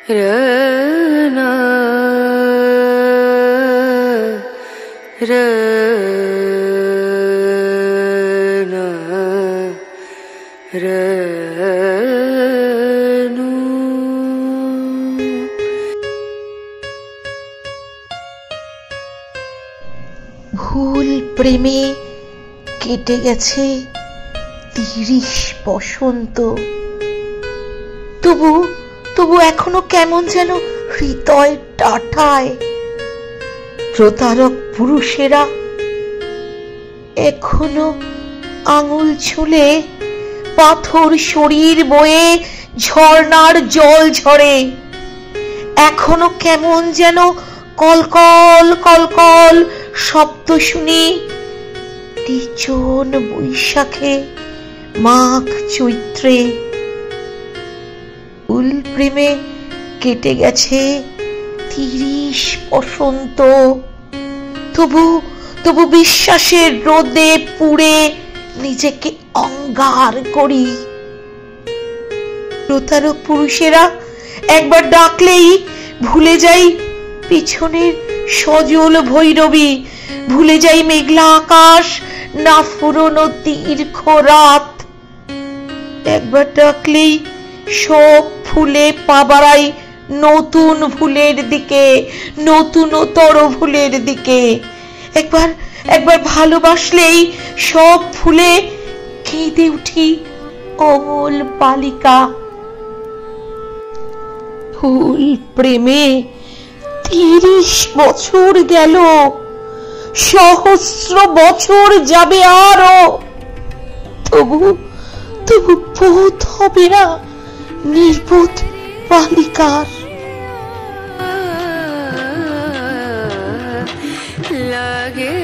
रना रना रनु। ভুল প্রেমে কেটে গেছে 30 বসন্ত, তবু তবু এখনো কেমন যেন হৃদয় টাটায়। প্রতারক পুরুষেরা এখনো আঙুল ছুলে পাথর শরীর বয়ে ঝর্ণার জল ঝরে। এখনো কেমন যেন কলকল কলকল শব্দ শুনি নির্জন বৈশাখে মাঘ চৈত্রে। ভুল প্রেমে কেটে গেছে 30 বসন্ত, তবু তবু বিশ্বাসের রোদে পুড়ে নিজেকে অঙ্গার করি। প্রতারক পুরুষেরা একবার ডাকলেই ভুলে যাই পিছনের সজল ভৈরবী, ভুলে যাই মেঘলা আকাশ না ফুরোনো দীর্ঘ রাত। একবার ডাকলেই সব ফুলে পা বাড়াই নতুন ভুলের দিকে, নতুনতর ভুলের দিকে। একবার একবার ভালোবাসলেই সব ফুলে কেঁদে উঠি অমল বালিকা। ভুল প্রেমে 30 বছর গেল, সহস্র বছর যাবে আরো, তবু তবু বোধ হবে না নির্বোধ বালিকার। লাগে